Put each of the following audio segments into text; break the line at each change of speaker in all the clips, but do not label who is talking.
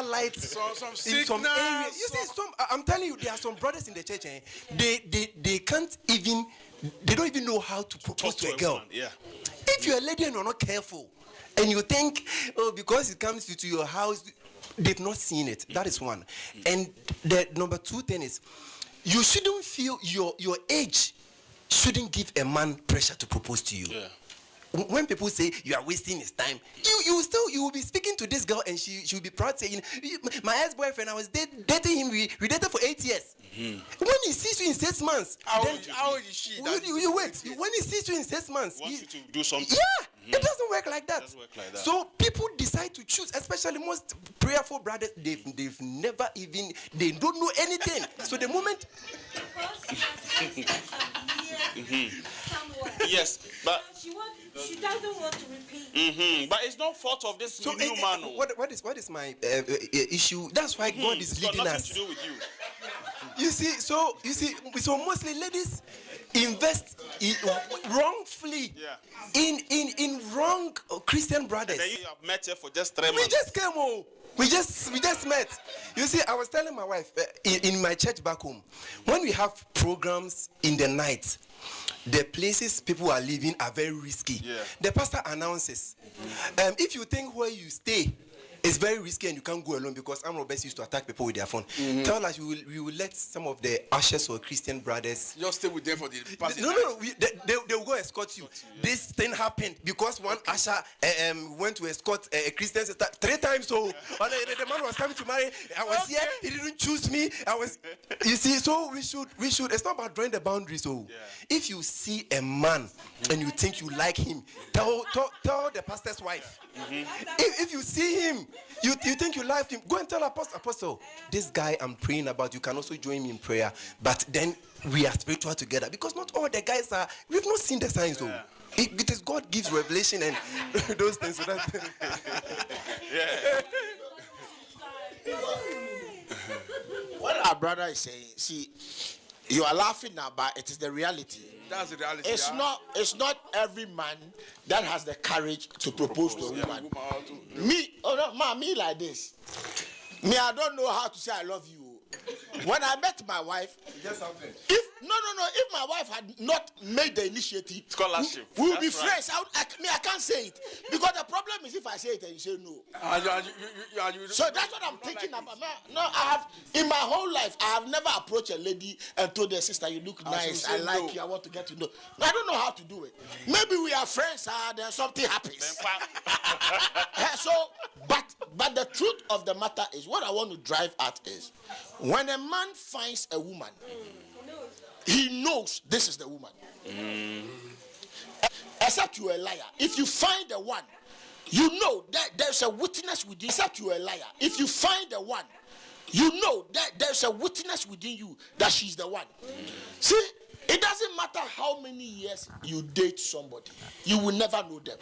lights
some
in some areas. You see, I'm telling you, there are some brothers in the church, they can't even, they don't even know how to propose to a girl.
Woman, yeah.
If you're a lady and you're not careful, and you think, oh, because it comes to your house, they've not seen it. That is one. And the number two thing is, you shouldn't feel your age shouldn't give a man pressure to propose to you.
Yeah.
When people say you are wasting his time, you will be speaking to this girl and she will be proud saying, my ex-boyfriend, I was dating him, we dated for 8 years. When he sees you in 6 months,
how old is she?
You wait. When he sees you in 6 months,
Wants you to do something.
Yeah, it doesn't work like that. So people decide to choose, especially most prayerful brothers. They've never even, they don't know anything. So the moment.
Yes, but
she doesn't want to repeat.
But it's not fault of this new man.
What is my issue? That's why God is leading us.
It's got nothing to do with you.
You see, so mostly ladies invest wrongfully in wrong Christian brothers.
And then you have met her for just 3 months.
We just came. We just met. You see, I was telling my wife in my church back home, when we have programs in the night, the places people are living are very risky.
Yeah.
The pastor announces, if you think where you stay is very risky and you can't go alone, because armed robbers used to attack people with their phone, tell us we will let some of the ushers or Christian brothers
just stay with them for the past.
No, they will go escort you. This thing happened because one usher went to escort a Christian sister 3 times. So the man was coming to marry. I was here. He didn't choose me. You see. So we should. It's not about drawing the boundaries. So if you see a man and you think you like him, tell the pastor's wife. If you see him, you think you like him, go and tell apostle, this guy I'm praying about, you can also join me in prayer, but then we are spiritual together, because not all the guys are, we've not seen the signs though. It is God gives revelation and those things. So
what our brother is saying, see, you are laughing now, but it is the reality.
That's the reality.
It's not every man that has the courage to propose to a woman. Me like this. Me, I don't know how to say I love you. When I met my wife,
something.
If my wife had not made the initiative, we would be friends. I can't say it, because the problem is if I say it and you say no. So that's what I'm thinking about. No, I have in my whole life I have never approached a lady and told her, sister, you look nice, I like you, I want to get to know. I don't know how to do it. Maybe we are friends, then something happens. But the truth of the matter is, what I want to drive at is, when a man finds a woman, he knows this is the woman. Except you are a liar. If you find the one, you know that there's a witness within you. Except you are a liar. If you find the one, you know that there's a witness within you that she's the one. See, it doesn't matter how many years you date somebody, you will never know them.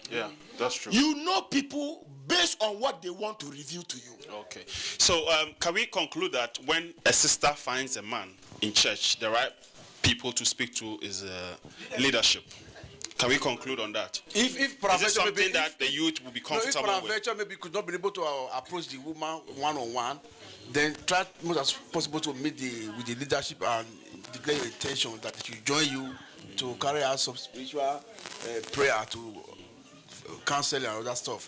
Yeah, that's true.
You know people based on what they want to reveal to you.
Okay. So can we conclude that when a sister finds a man in church, the right people to speak to is leadership? Can we conclude on that? If is it something that the youth will be comfortable with?
If maybe could not be able to approach the woman one-on-one, then try much as possible to meet with the leadership and declare your intention that it should join you to carry out some spiritual prayer, to counseling and all that stuff.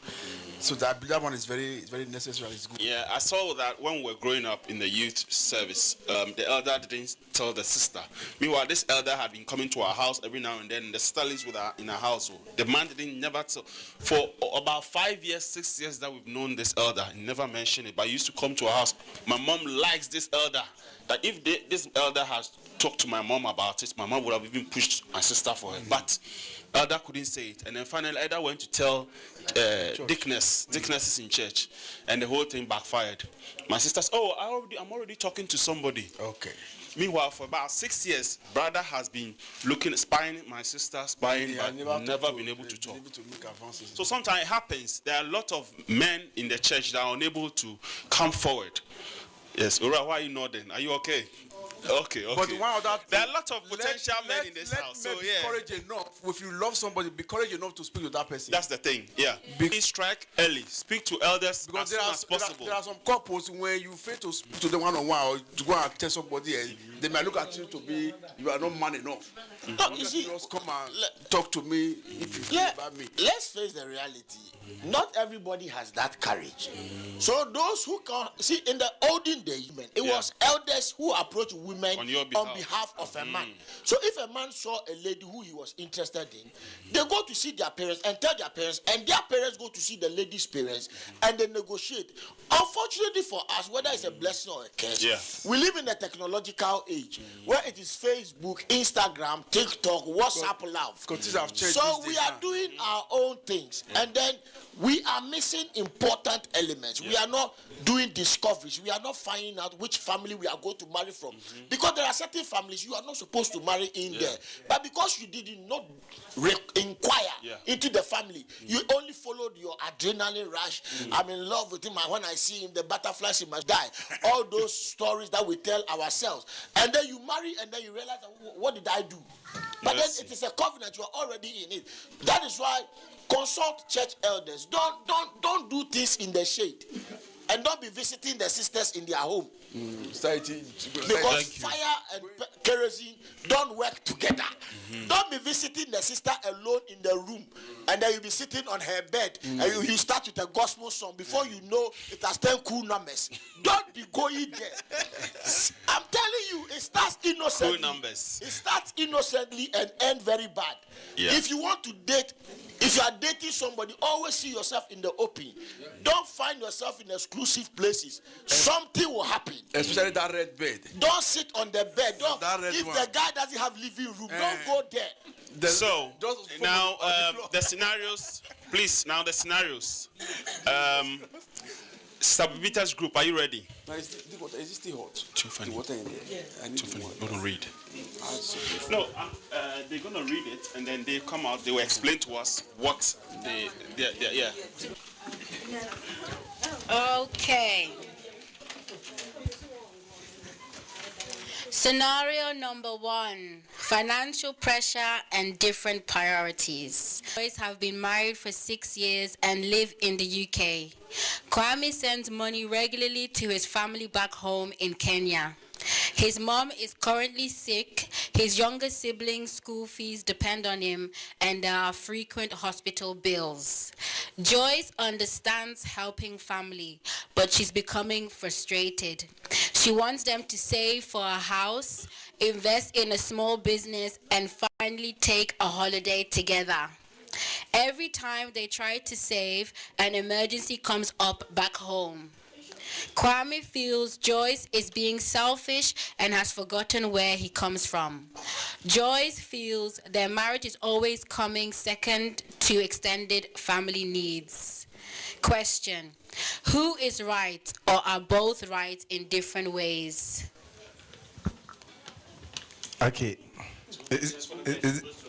So that one is very necessary and it's good.
Yeah, I saw that when we were growing up in the youth service, the elder didn't tell the sister. Meanwhile, this elder had been coming to our house every now and then. The sister lives with her in her household. The man didn't never tell. For about 5 years, 6 years that we've known this elder, he never mentioned it. But he used to come to our house. My mom likes this elder. That if this elder has talked to my mom about it, my mom would have even pushed my sister for her. But elder couldn't say it. And then finally, elder went to tell Dickness is in church, and the whole thing backfired. My sister said, I'm already talking to somebody.
Okay.
Meanwhile, for about 6 years, brother has been spying my sister, but never been able to talk. So sometimes it happens. There are a lot of men in the church that are unable to come forward. Yes, Ura, why are you nodding? Are you okay? Okay.
But one of that,
there are a lot of potential men in this house. So
be courage enough. If you love somebody, be courage enough to speak to that person.
That's the thing. Yeah. Please strike early. Speak to elders
because
as soon as possible.
There are some couples when you fail to speak to them one-on-one or to go and tell somebody else, they might look at you to be you are not man enough.
No, you see,
just come and talk to me if you feel about me.
Let's face the reality. Not everybody has that courage. So those who can see in the olden days, it was elders who approached women on behalf of a man. So if a man saw a lady who he was interested in, they go to see their parents and tell their parents, and their parents go to see the lady's parents and they negotiate. Unfortunately for us, whether it's a blessing or a curse, we live in a technological age where it is Facebook, Instagram, TikTok, WhatsApp love. So we are doing our own things, and then we are missing important elements. We are not doing discoveries. We are not finding out which family we are going to marry from. Because there are certain families you are not supposed to marry in there. But because you did not inquire into the family, you only followed your adrenaline rush. I'm in love with him. When I see him, the butterflies, he must die. All those stories that we tell ourselves. And then you marry and then you realize, what did I do? But then it is a covenant. You are already in it. That is why consult church elders. Don't do things in the shade, and don't be visiting the sisters in their home. Because fire and kerosene don't work together. Don't be visiting the sister alone in the room, and then you'll be sitting on her bed, and you start with a gospel song. Before you know, it has 10 cool numbers. Don't be going there. I'm telling you, it starts innocently.
Cool numbers.
It starts innocently and ends very bad. If you want to date, if you are dating somebody, always see yourself in the open. Don't find yourself in exclusive places. Something will happen.
Especially that red bed.
Don't sit on the bed. If the guy doesn't have living room, don't go there.
So now the scenarios, please. Now the scenarios. Submitters group, are you ready?
Is it still hot?
Too funny.
The water in there.
Too funny. You're gonna read. No, they're gonna read it and then they come out. They will explain to us what they.
Okay. Scenario number 1, financial pressure and different priorities. Boys have been married for 6 years and live in the UK. Kwame sends money regularly to his family back home in Kenya. His mom is currently sick, his younger siblings' school fees depend on him, and there are frequent hospital bills. Joyce understands helping family, but she's becoming frustrated. She wants them to save for a house, invest in a small business, and finally take a holiday together. Every time they try to save, an emergency comes up back home. Kwame feels Joyce is being selfish and has forgotten where he comes from. Joyce feels their marriage is always coming second to extended family needs. Question: who is right, or are both right in different ways?
Okay.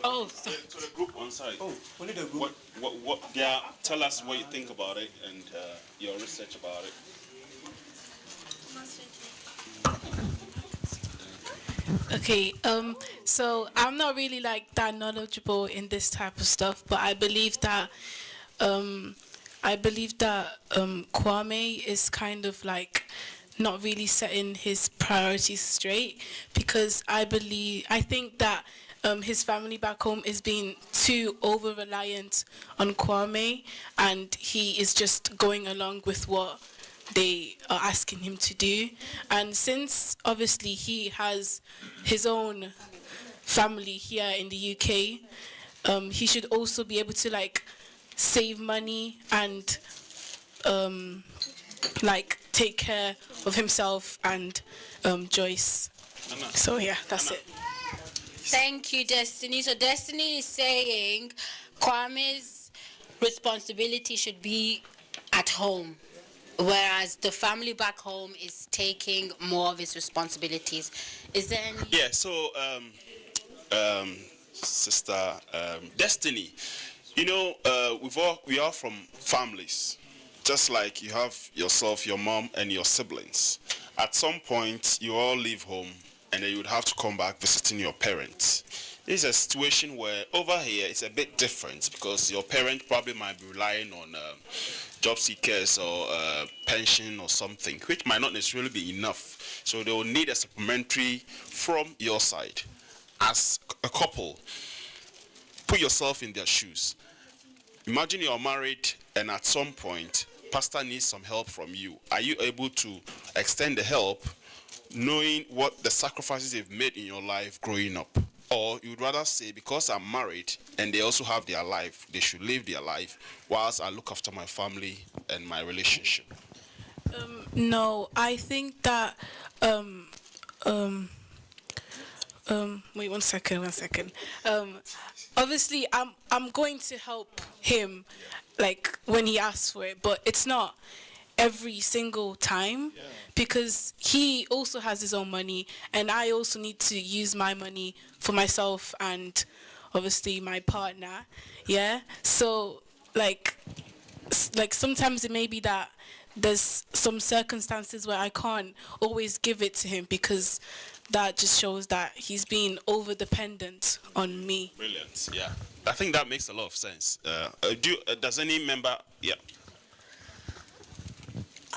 Oh, sorry.
To the group on side.
Oh, only the group.
What? Yeah. Tell us what you think about it and your research about it.
Okay, so I'm not really like that knowledgeable in this type of stuff, but I believe that Kwame is kind of like not really setting his priorities straight, because I think that his family back home is being too over-reliant on Kwame, and he is just going along with what they are asking him to do. And since obviously he has his own family here in the UK, he should also be able to like save money and like take care of himself and Joyce. So yeah, that's it.
Thank you, Destiny. So Destiny is saying Kwame's responsibility should be at home, whereas the family back home is taking more of its responsibilities. Is there any?
Yeah, so, Sister Destiny, you know, we are from families. Just like you have yourself, your mom, and your siblings. At some point, you all leave home and then you would have to come back visiting your parents. This is a situation where over here it's a bit different because your parent probably might be relying on job seekers or pension or something, which might not necessarily be enough. So they will need a supplementary from your side. As a couple, put yourself in their shoes. Imagine you're married and at some point, pastor needs some help from you. Are you able to extend the help knowing what the sacrifices they've made in your life growing up? Or you'd rather say, because I'm married and they also have their life, they should live their life whilst I look after my family and my relationship?
No, I think that wait one second. Obviously I'm going to help him like when he asks for it, but it's not every single time because he also has his own money and I also need to use my money for myself and obviously my partner. So like sometimes it may be that there's some circumstances where I can't always give it to him because that just shows that he's being over dependent on me.
Brilliant. Yeah, I think that makes a lot of sense. Does any member? Yeah.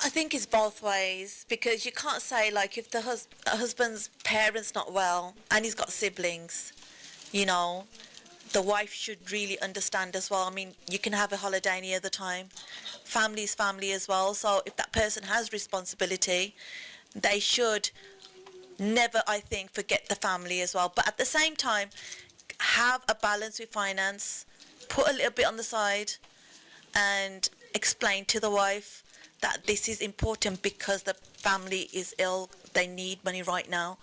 I think it's both ways because you can't say like if the husband's parents not well and he's got siblings, you know, the wife should really understand as well. I mean, you can have a holiday any other time. Family is family as well. So if that person has responsibility, they should never, I think, forget the family as well. But at the same time, have a balance with finance, put a little bit on the side and explain to the wife that this is important because the family is ill, they need money right now.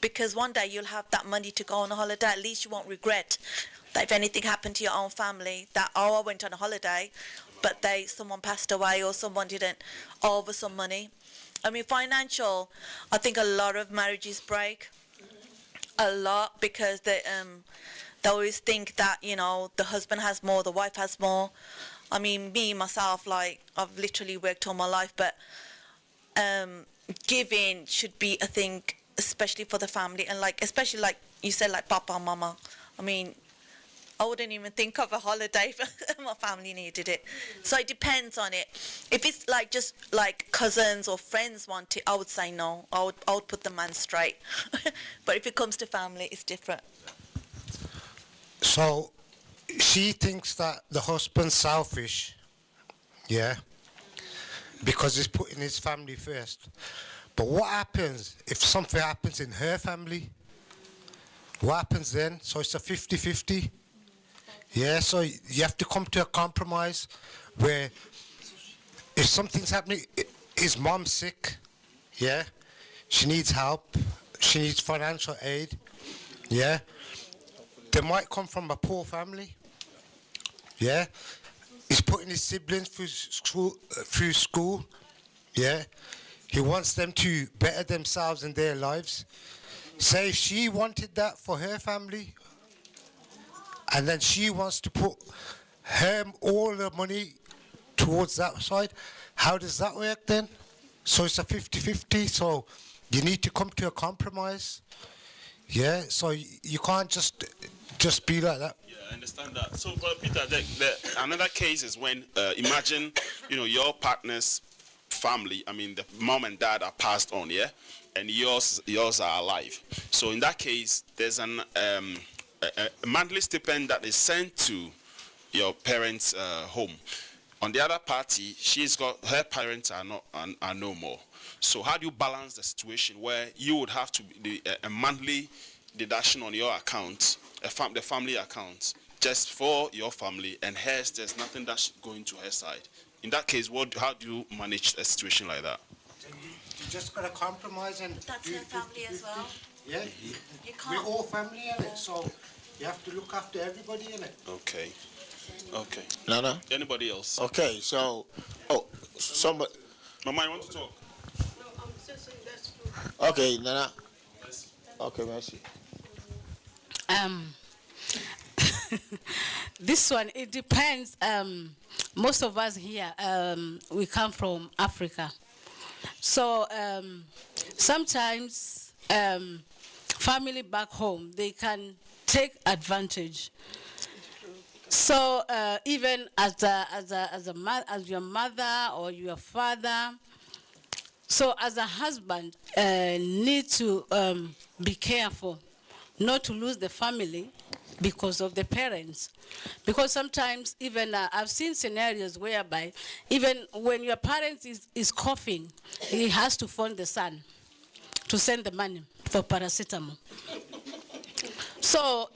Because one day you'll have that money to go on a holiday, at least you won't regret that if anything happened to your own family, that, oh, I went on a holiday, but someone passed away or someone didn't over some money. I mean, financial, I think a lot of marriages break, a lot, because they always think that, you know, the husband has more, the wife has more. I mean, me, myself, like, I've literally worked all my life, but giving should be a thing, especially for the family, and, like, especially, like you said, like, Papa and Mama. I mean, I wouldn't even think of a holiday if my family needed it. So it depends on it. If it's, like, just, like, cousins or friends want it, I would say no. I would put the man straight. But if it comes to family, it's different.
So she thinks that the husband's selfish, because he's putting his family first. But what happens if something happens in her family? What happens then? So it's a 50-50. So you have to come to a compromise where if something's happening, his mom's sick, she needs help, she needs financial aid, they might come from a poor family, he's putting his siblings through school, he wants them to better themselves in their lives. Say if she wanted that for her family, and then she wants to put all the money towards that side, how does that work then? So it's a 50-50, so you need to come to a compromise. So you can't just be like that.
I understand that. So, Peter, another case is when, imagine, your partner's family, I mean, the mom and dad are passed on, and yours are alive. So in that case, there's a monthly stipend that is sent to your parents' home. On the other party, her parents are no more. So how do you balance the situation where you would have to be a monthly deduction on your account, the family account, just for your family, and hers, there's nothing that's going to her side? In that case, how do you manage a situation like that?
You just got to compromise and...
That's her family as well.
Yeah, we're all family in it, so you have to look after everybody in it.
Okay.
Nana?
Anybody else?
Okay, so, somebody...
Mama, you want to talk?
No, I'm just saying that's true.
Okay, Nana. Okay, merci.
This one, it depends. Most of us here, we come from Africa. So sometimes family back home, they can take advantage. So even as your mother or your father, so as a husband, need to be careful not to lose the family because of the parents. Because sometimes even I've seen scenarios whereby even when your parent is coughing, he has to phone the son to send the money for paracetamol. So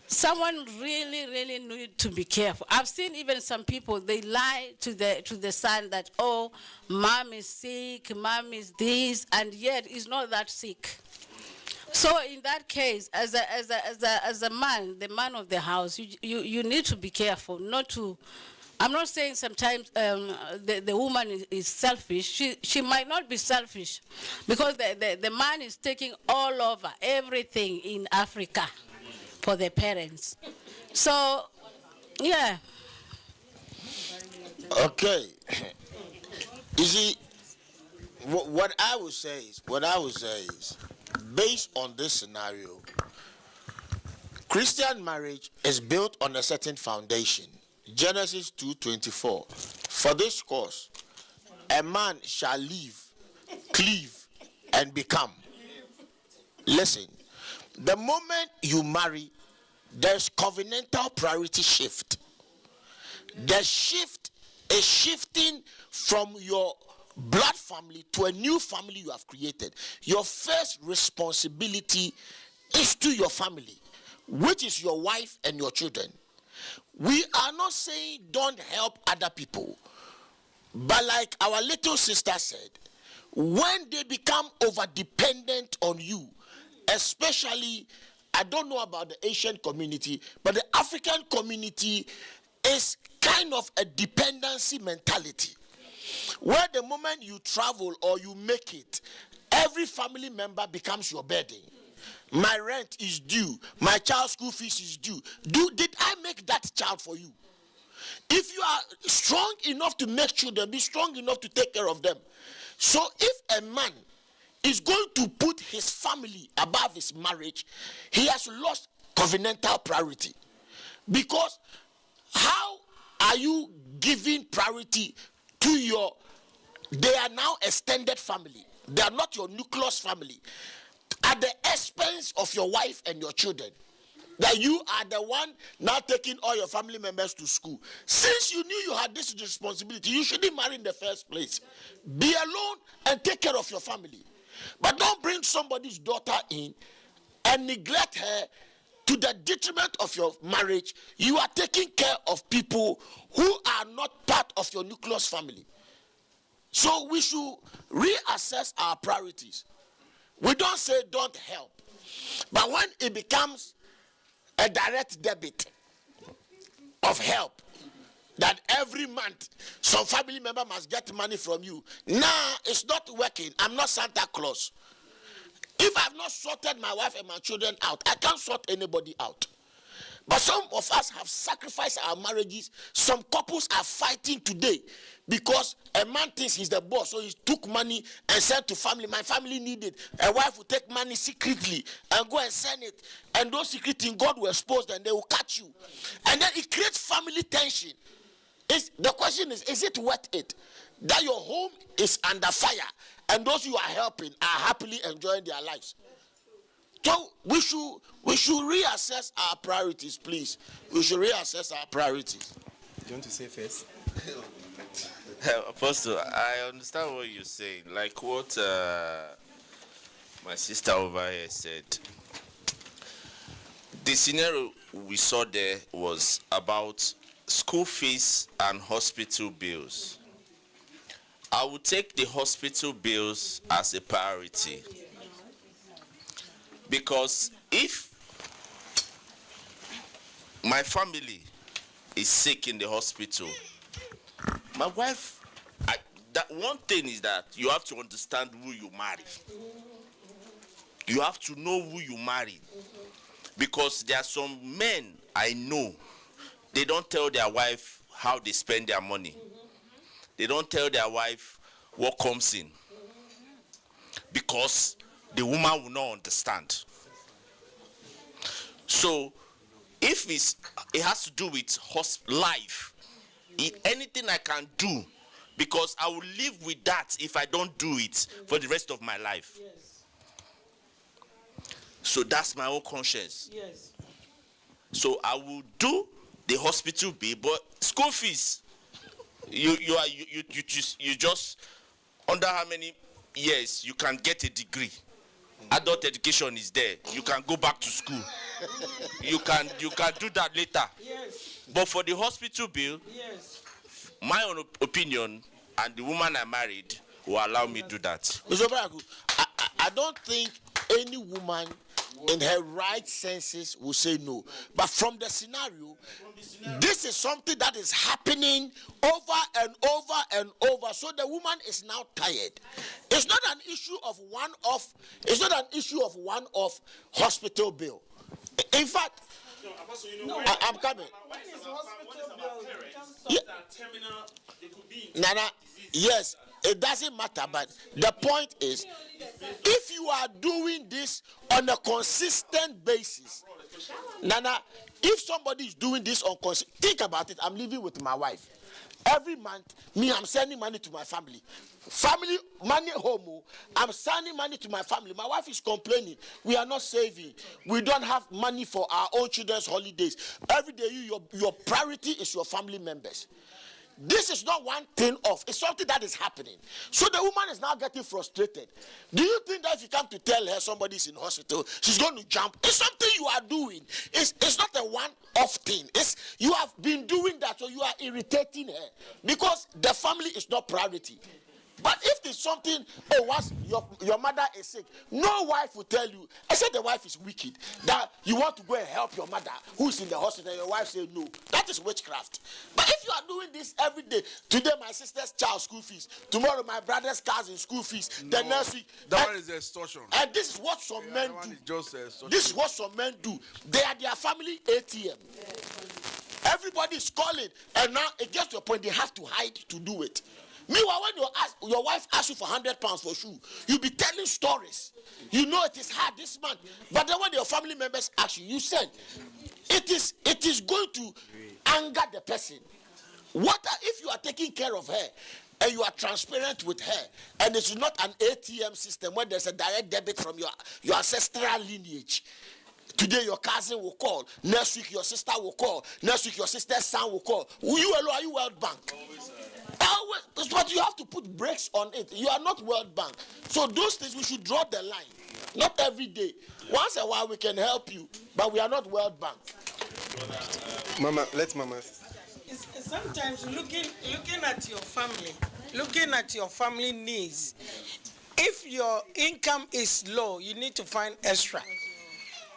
someone really need to be careful. I've seen even some people, they lie to the son that, oh, mom is sick, mom is this, and yet he's not that sick. So in that case, as a man, the man of the house, you need to be careful not to. I'm not saying sometimes the woman is selfish. She might not be selfish, because the man is taking all over everything in Africa for the parents. So, yeah.
Okay. You see, what I would say is, based on this scenario, Christian marriage is built on a certain foundation. Genesis 2:24. For this cause, a man shall live, cleave, and become. Listen, the moment you marry, there's covenantal priority shift. The shift is shifting from your blood family to a new family you have created. Your first responsibility is to your family, which is your wife and your children. We are not saying don't help other people, but like our little sister said, when they become over dependent on you, especially, I don't know about the Asian community, but the African community is kind of a dependency mentality, where the moment you travel or you make it, every family member becomes your burden. My rent is due, my child's school fees is due. Did I make that child for you? If you are strong enough to make children, be strong enough to take care of them. So if a man is going to put his family above his marriage, he has lost covenantal priority. Because how are you giving priority to they are now extended family, they are not your nucleus family, at the expense of your wife and your children? That you are the one now taking all your family members to school. Since you knew you had this responsibility, you shouldn't marry in the first place. Be alone and take care of your family. But don't bring somebody's daughter in and neglect her to the detriment of your marriage. You are taking care of people who are not part of your nucleus family. So we should reassess our priorities. We don't say don't help, but when it becomes a direct debit of help, that every month some family member must get money from you, nah, it's not working. I'm not Santa Claus. If I've not sorted my wife and my children out, I can't sort anybody out. But some of us have sacrificed our marriages. Some couples are fighting today because a man thinks he's the boss, so he took money and sent to family. My family need it. A wife will take money secretly and go and send it. And those secret things, God will expose them, they will catch you. And then it creates family tension. The question is it worth it? That your home is under fire and those you are helping are happily enjoying their lives. So we should reassess our priorities, please. We should reassess our priorities.
Do you want to say first?
Apostle, I understand what you're saying. Like what my sister over here said. The scenario we saw there was about school fees and hospital bills. I would take the hospital bills as a priority. Because if my family is sick in the hospital, my wife, that one thing is that you have to understand who you marry. You have to know who you marry. Because there are some men I know, they don't tell their wife how they spend their money. They don't tell their wife what comes in. Because the woman will not understand. So if it has to do with life, anything I can do, because I will live with that if I don't do it for the rest of my life.
Yes.
So that's my own conscience.
Yes.
So I will do the hospital bill, but school fees, you just under how many years you can get a degree. Adult education is there. You can go back to school. You can do that later.
Yes.
But for the hospital bill,
Yes.
my own opinion, and the woman I married will allow me to do that.
Mr. Baraku, I don't think any woman in her right senses will say no. But from the scenario, this is something that is happening over and over and over. So the woman is now tired. It's not an issue of one-off. It's not an issue of one-off hospital bill. In fact, I'm coming. Nana, yes, it doesn't matter, but the point is, if you are doing this on a consistent basis, Nana, if somebody is doing this on think about it. I'm living with my wife. Every month, I'm sending money to my family. Family money home. I'm sending money to my family. My wife is complaining. We are not saving. We don't have money for our own children's holidays. Every day, your priority is your family members. This is not one thing off. It's something that is happening. So the woman is now getting frustrated. Do you think that if you come to tell her somebody is in hospital, she's going to jump? It's something you are doing. It's not a one-off thing. You have been doing that, so you are irritating her because the family is not priority. But if there's something, once your mother is sick, no wife will tell you, except the wife is wicked, that you want to go and help your mother who's in the hospital, your wife says no. That is witchcraft. But if you are doing this every day, today my sister's child school fees, tomorrow my brother's cousin school fees, the next week.
That one is extortion.
And this is what some men do. This is what some men do. They are their family ATM. Everybody is calling, and now it gets to a point they have to hide to do it. Meanwhile, when your wife asks you for £100 for shoe, you'll be telling stories. You know it is hard this month. But then when your family members ask you, you send. It is going to anger the person. If you are taking care of her and you are transparent with her, and it's not an ATM system where there's a direct debit from your ancestral lineage. Today your cousin will call. Next week your sister will call. Next week your sister's son will call. You alone, are you World Bank? But you have to put brakes on it. You are not World Bank. So those things, we should draw the line. Not every day. Once in a while we can help you, but we are not World Bank.
Mama, let Mama.
Sometimes looking at your family needs. If your income is low, you need to find extra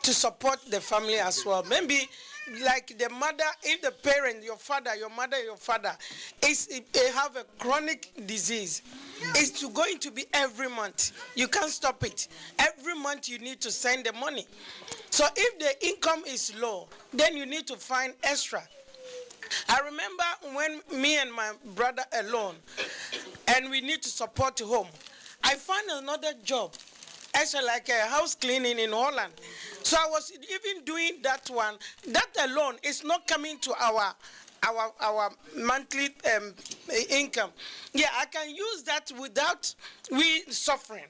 to support the family as well. Maybe like the mother, if the parent, your father, your mother, your father, they have a chronic disease, it's going to be every month. You can't stop it. Every month you need to send the money. So if the income is low, then you need to find extra. I remember when me and my brother alone, and we need to support home, I found another job. Actually, like a house cleaning in Holland. So I was even doing that one. That alone is not coming to our monthly income. Yeah, I can use that without we suffering.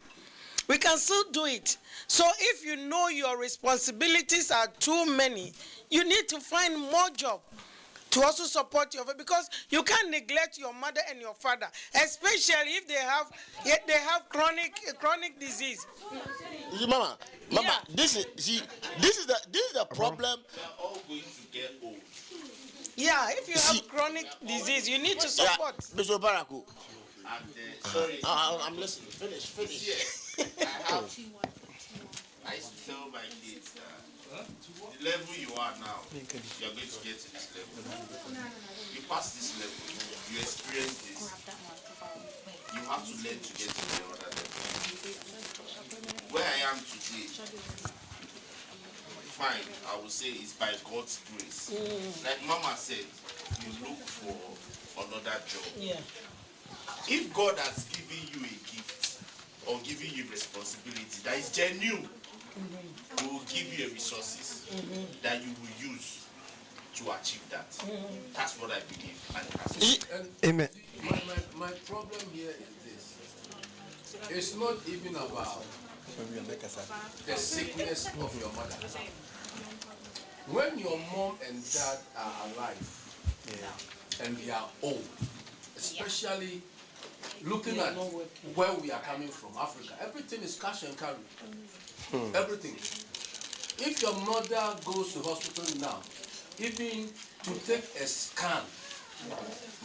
We can still do it. So if you know your responsibilities are too many, you need to find more job to also support your family, because you can't neglect your mother and your father, especially if they have chronic disease.
Mama, yeah. This is the problem.
We are all going to get old.
Yeah, if you have chronic disease, you need to support.
Yeah, Mr. Baraku.
Sorry.
I'm listening. Finish.
Yes. I used to tell my kids that the level you are now, you are going to get to this level. You pass this level, you experience this. You have to learn to get to the other level. Where I am today, fine, I would say it's by God's grace. Like Mama said, you look for another job.
Yeah.
If God has given you a gift or given you responsibility, responsibility that is genuine, we will give you resources that you will use to achieve that. That's what I believe.
Amen.
My problem here is this. It's not even about the sickness of your mother. When your mom and dad are alive and they are old, especially looking at where we are coming from, Africa, everything is cash and carry. Everything. If your mother goes to hospital now, even to take a scan,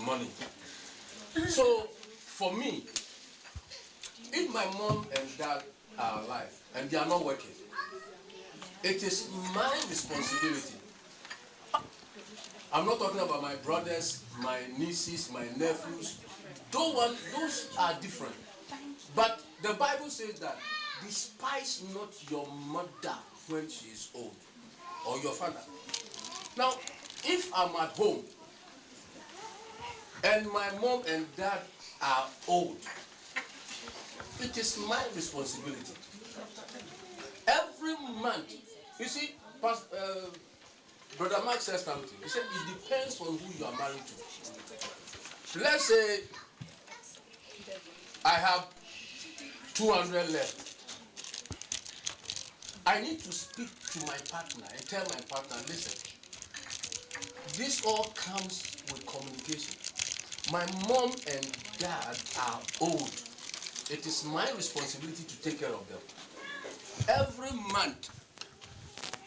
money. So for me, if my mom and dad are alive and they are not working, it is my responsibility. I'm not talking about my brothers, my nieces, my nephews. Those are different. But the Bible says that despise not your mother when she is old, or your father. Now, if I'm at home and my mom and dad are old, it is my responsibility. Every month, you see, Brother Mark says something. He said it depends on who you are married to. Let's say I have 200 left. I need to speak to my partner and tell my partner, listen, this all comes with communication. My mom and dad are old. It is my responsibility to take care of them. Every month,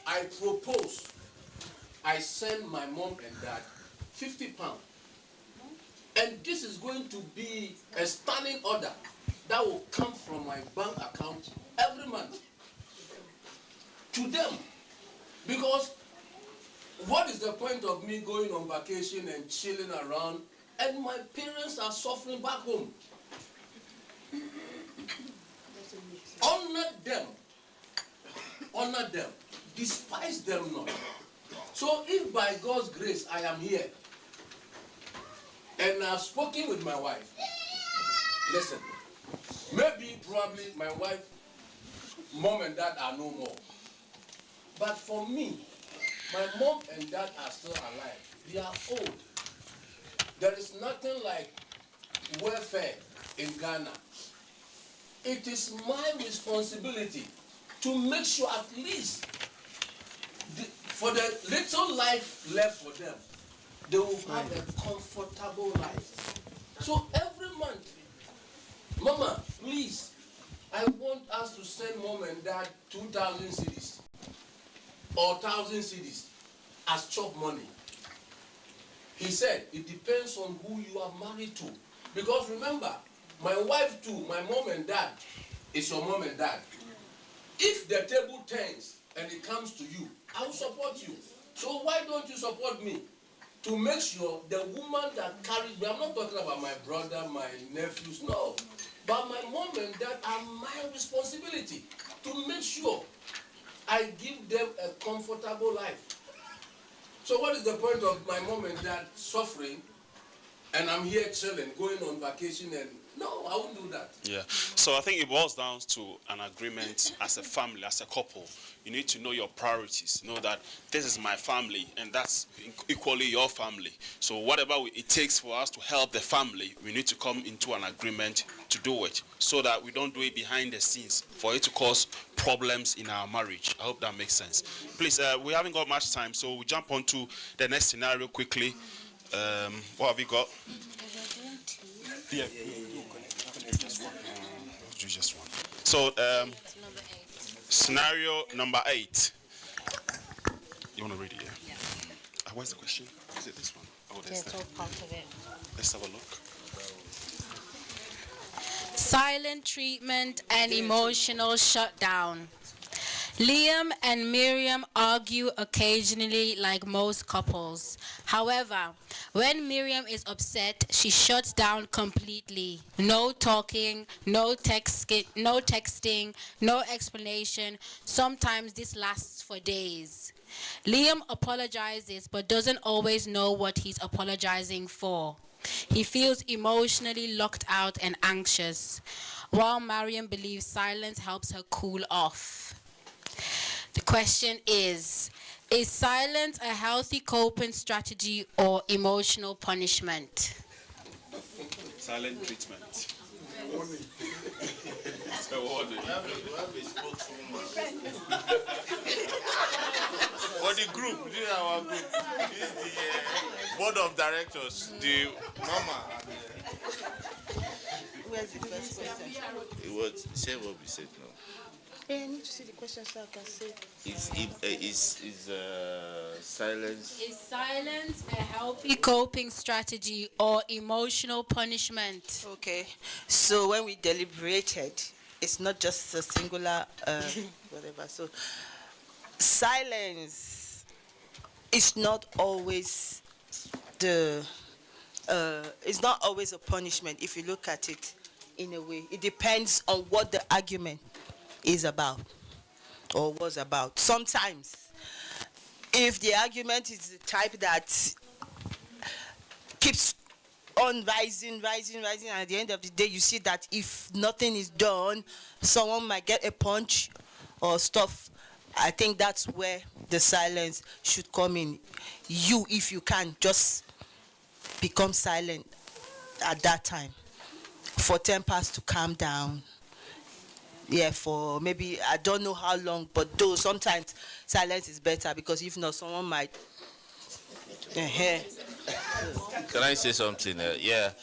I propose, I send my mom and dad 50 pounds. And this is going to be a standing order that will come from my bank account every month to them. Because what is the point of me going on vacation and chilling around and my parents are suffering back home? Honor them. Honor them. Despise them not. So if by God's grace I am here and I've spoken with my wife, listen, maybe probably my wife, mom and dad are no more. But for me, my mom and dad are still alive. They are old. There is nothing like welfare in Ghana. It is my responsibility to make sure at least for the little life left for them, they will have a comfortable life. So every month, Mama, please, I want us to send mom and dad 2,000 cedis or 1,000 cedis as chop money. He said, it depends on who you are married to. Because remember, my wife too, my mom and dad, is your mom and dad. If the table turns and it comes to you, I will support you. So why don't you support me? To make sure the woman that carries me, I'm not talking about my brother, my nephews, no. But my mom and dad are my responsibility to make sure I give them a comfortable life. So what is the point of my mom and dad suffering and I'm here chilling, going on vacation and no, I won't do that.
Yeah. So I think it boils down to an agreement as a family, as a couple. You need to know your priorities. Know that this is my family and that's equally your family. So whatever it takes for us to help the family, we need to come into an agreement to do it so that we don't do it behind the scenes for it to cause problems in our marriage. I hope that makes sense. Please, we haven't got much time, so we jump on to the next scenario quickly. What have you got? Yeah. Do just one. So, scenario number 8. You want to read it? Yeah. Where's the question? Is it this one? Oh, there's that.
Part of it.
Let's have a look.
Silent treatment and emotional shutdown. Liam and Miriam argue occasionally like most couples. However, when Miriam is upset, she shuts down completely. No talking, no texting, no explanation. Sometimes this lasts for days. Liam apologizes but doesn't always know what he's apologizing for. He feels emotionally locked out and anxious. while Mariam believes silence helps her cool off. The question is silence a healthy coping strategy or emotional punishment?
Silent treatment.
For the group, this is our group. This is the board of directors, the mama.
Where's the first question?
It was say what we said now.
Hey, I need to see the question so I can say.
Is silence?
Is silence a healthy coping strategy or emotional punishment?
Okay, so when we deliberated, it's not just a singular whatever. So silence is not always it's not always a punishment if you look at it in a way. It depends on what the argument is about or was about. Sometimes, if the argument is the type that keeps on rising, and at the end of the day, you see that if nothing is done, someone might get a punch or stuff. I think that's where the silence should come in. You, if you can, just become silent at that time for tempers to calm down. Yeah, for maybe, I don't know how long, but though sometimes silence is better because if not, someone might.
Can I say something? Yeah,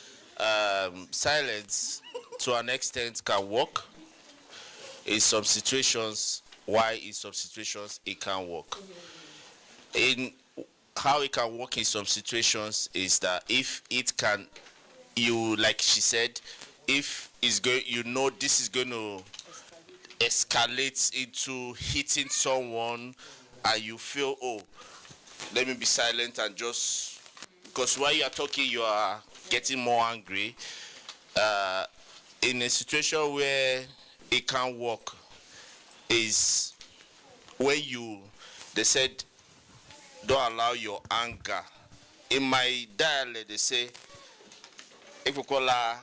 silence to an extent can work. In some situations, why in some situations it can't work. In how it can work in some situations is that if it can, you like she said, if it's going, you know, this is going to escalate into hitting someone, and you feel, oh, let me be silent and just, because while you are talking, you are getting more angry. In a situation where it can't work, is when they said, don't allow your anger. In my dialect, they say, if you call her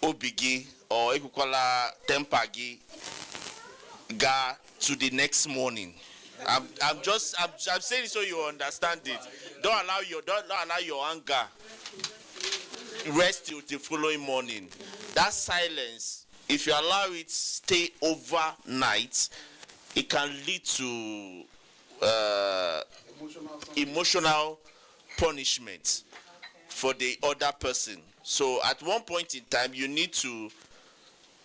obigi, or if you call her tempagi, ga to the next morning. I'm saying it so you understand it. Don't allow your anger rest till the following morning. That silence, if you allow it stay overnight, it can lead to emotional punishment for the other person. So at one point in time, you need to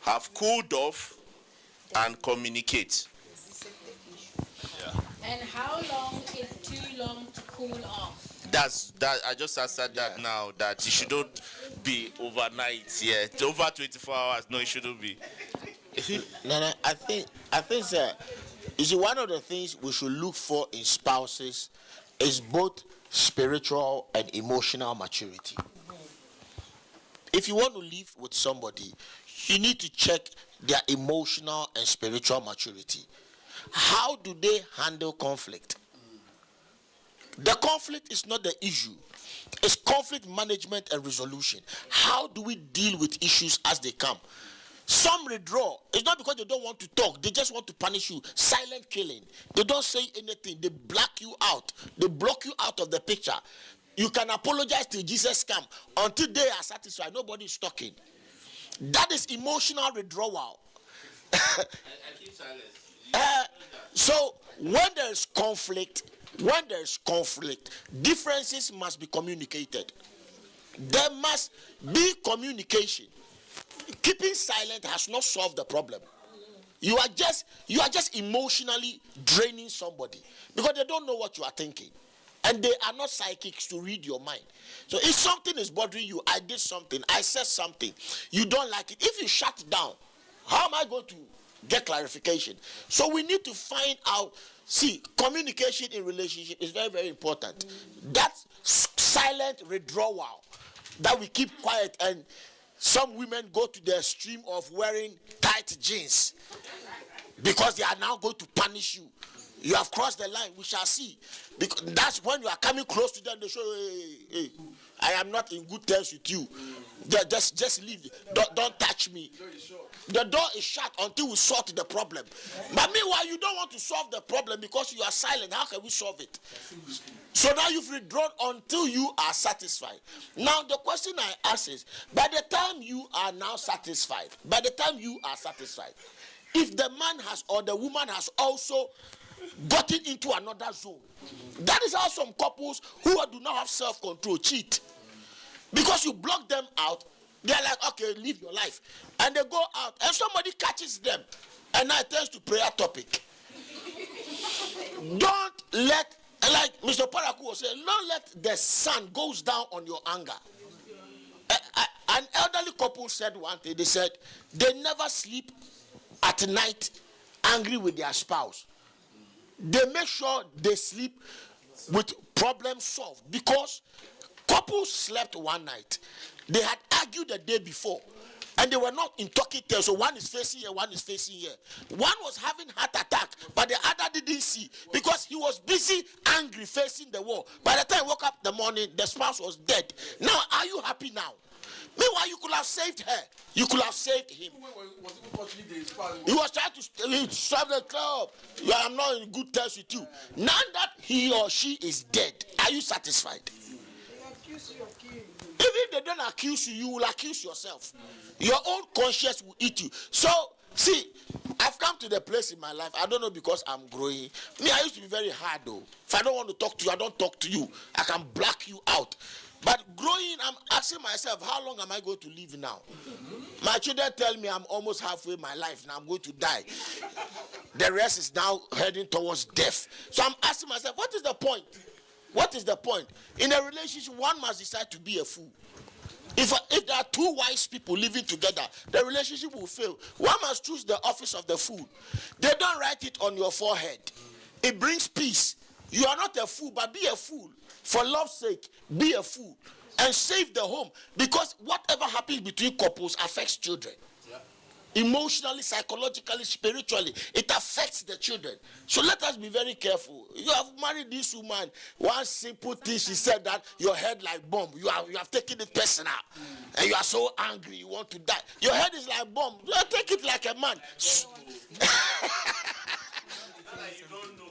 have cooled off and communicate.
Yeah. And how long is too long to cool off?
That's I just answered that now, that it shouldn't be overnight. Yeah, it's over 24 hours. No, it shouldn't be.
No, I think sir, you see, one of the things we should look for in spouses is both spiritual and emotional maturity. If you want to live with somebody, you need to check their emotional and spiritual maturity. How do they handle conflict? The conflict is not the issue. It's conflict management and resolution. How do we deal with issues as they come? Some withdraw. It's not because they don't want to talk. They just want to punish you. Silent killing. They don't say anything. They block you out. They block you out of the picture. You can apologize till Jesus comes. Until they are satisfied, nobody is talking. That is emotional withdrawal.
I keep silence.
So when there is conflict, differences must be communicated. There must be communication. Keeping silent has not solved the problem. You are just emotionally draining somebody because they don't know what you are thinking, and they are not psychics to read your mind. So if something is bothering you, I did something, I said something, you don't like it. If you shut down, how am I going to get clarification? So we need to find out. See, communication in relationship is very, very important. That silent withdrawal, that we keep quiet, and some women go to the extreme of wearing tight jeans because they are now going to punish you. You have crossed the line. We shall see. Because that's when you are coming close to them. They show, hey, I am not in good terms with you. Just leave. Don't touch me. The door is shut until we sort the problem. But meanwhile, you don't want to solve the problem because you are silent. How can we solve it? So now you've withdrawn until you are satisfied. Now the question I ask is, by the time you are now satisfied, if the man has or the woman has also gotten into another zone, that is how some couples who do not have self-control cheat. Because you block them out, they're like, okay, live your life. And they go out, and somebody catches them. And now it turns to prayer topic. Don't let, like Mr. Paraku was saying, don't let the sun goes down on your anger. An elderly couple said one thing. They said they never sleep at night angry with their spouse. They make sure they sleep with problems solved, because couples slept one night. They had argued the day before, and they were not in talking terms. So one is facing here, one is facing here. One was having heart attack, but the other didn't see because he was busy, angry, facing the wall. By the time he woke up in the morning, the spouse was dead. Now, are you happy now? Meanwhile, you could have saved her. You could have saved him. He was trying to stop the club. I'm not in good terms with you. Now that he or she is dead, are you satisfied? Even if they don't accuse you, you will accuse yourself. Your own conscience will eat you. So, see, I've come to the place in my life, I don't know, because I'm growing. Me, I used to be very hard though. If I don't want to talk to you, I don't talk to you. I can black you out. But growing, I'm asking myself, how long am I going to live now? My children tell me I'm almost halfway my life now. I'm going to die. The rest is now heading towards death. So I'm asking myself, what is the point? What is the point? In a relationship, one must decide to be a fool. If there are two wise people living together, the relationship will fail. One must choose the office of the fool. They don't write it on your forehead. It brings peace. You are not a fool, but be a fool. For love's sake, be a fool and save the home, because whatever happens between couples affects children. Emotionally, psychologically, spiritually, it affects the children. So let us be very careful. You have married this woman. One simple thing she said, that your head like bomb. You have taken it personal, and you are so angry. You want to die. Your head is like bomb. You take it like a man.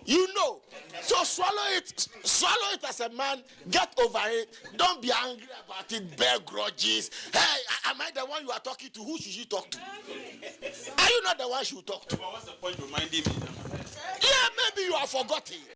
You know. So swallow it as a man. Get over it. Don't be angry about it. Bear grudges. Hey, am I the one you are talking to? Who should you talk to? Are you not the one she will talk to?
But what's the point of reminding me?
Yeah, maybe you have forgotten.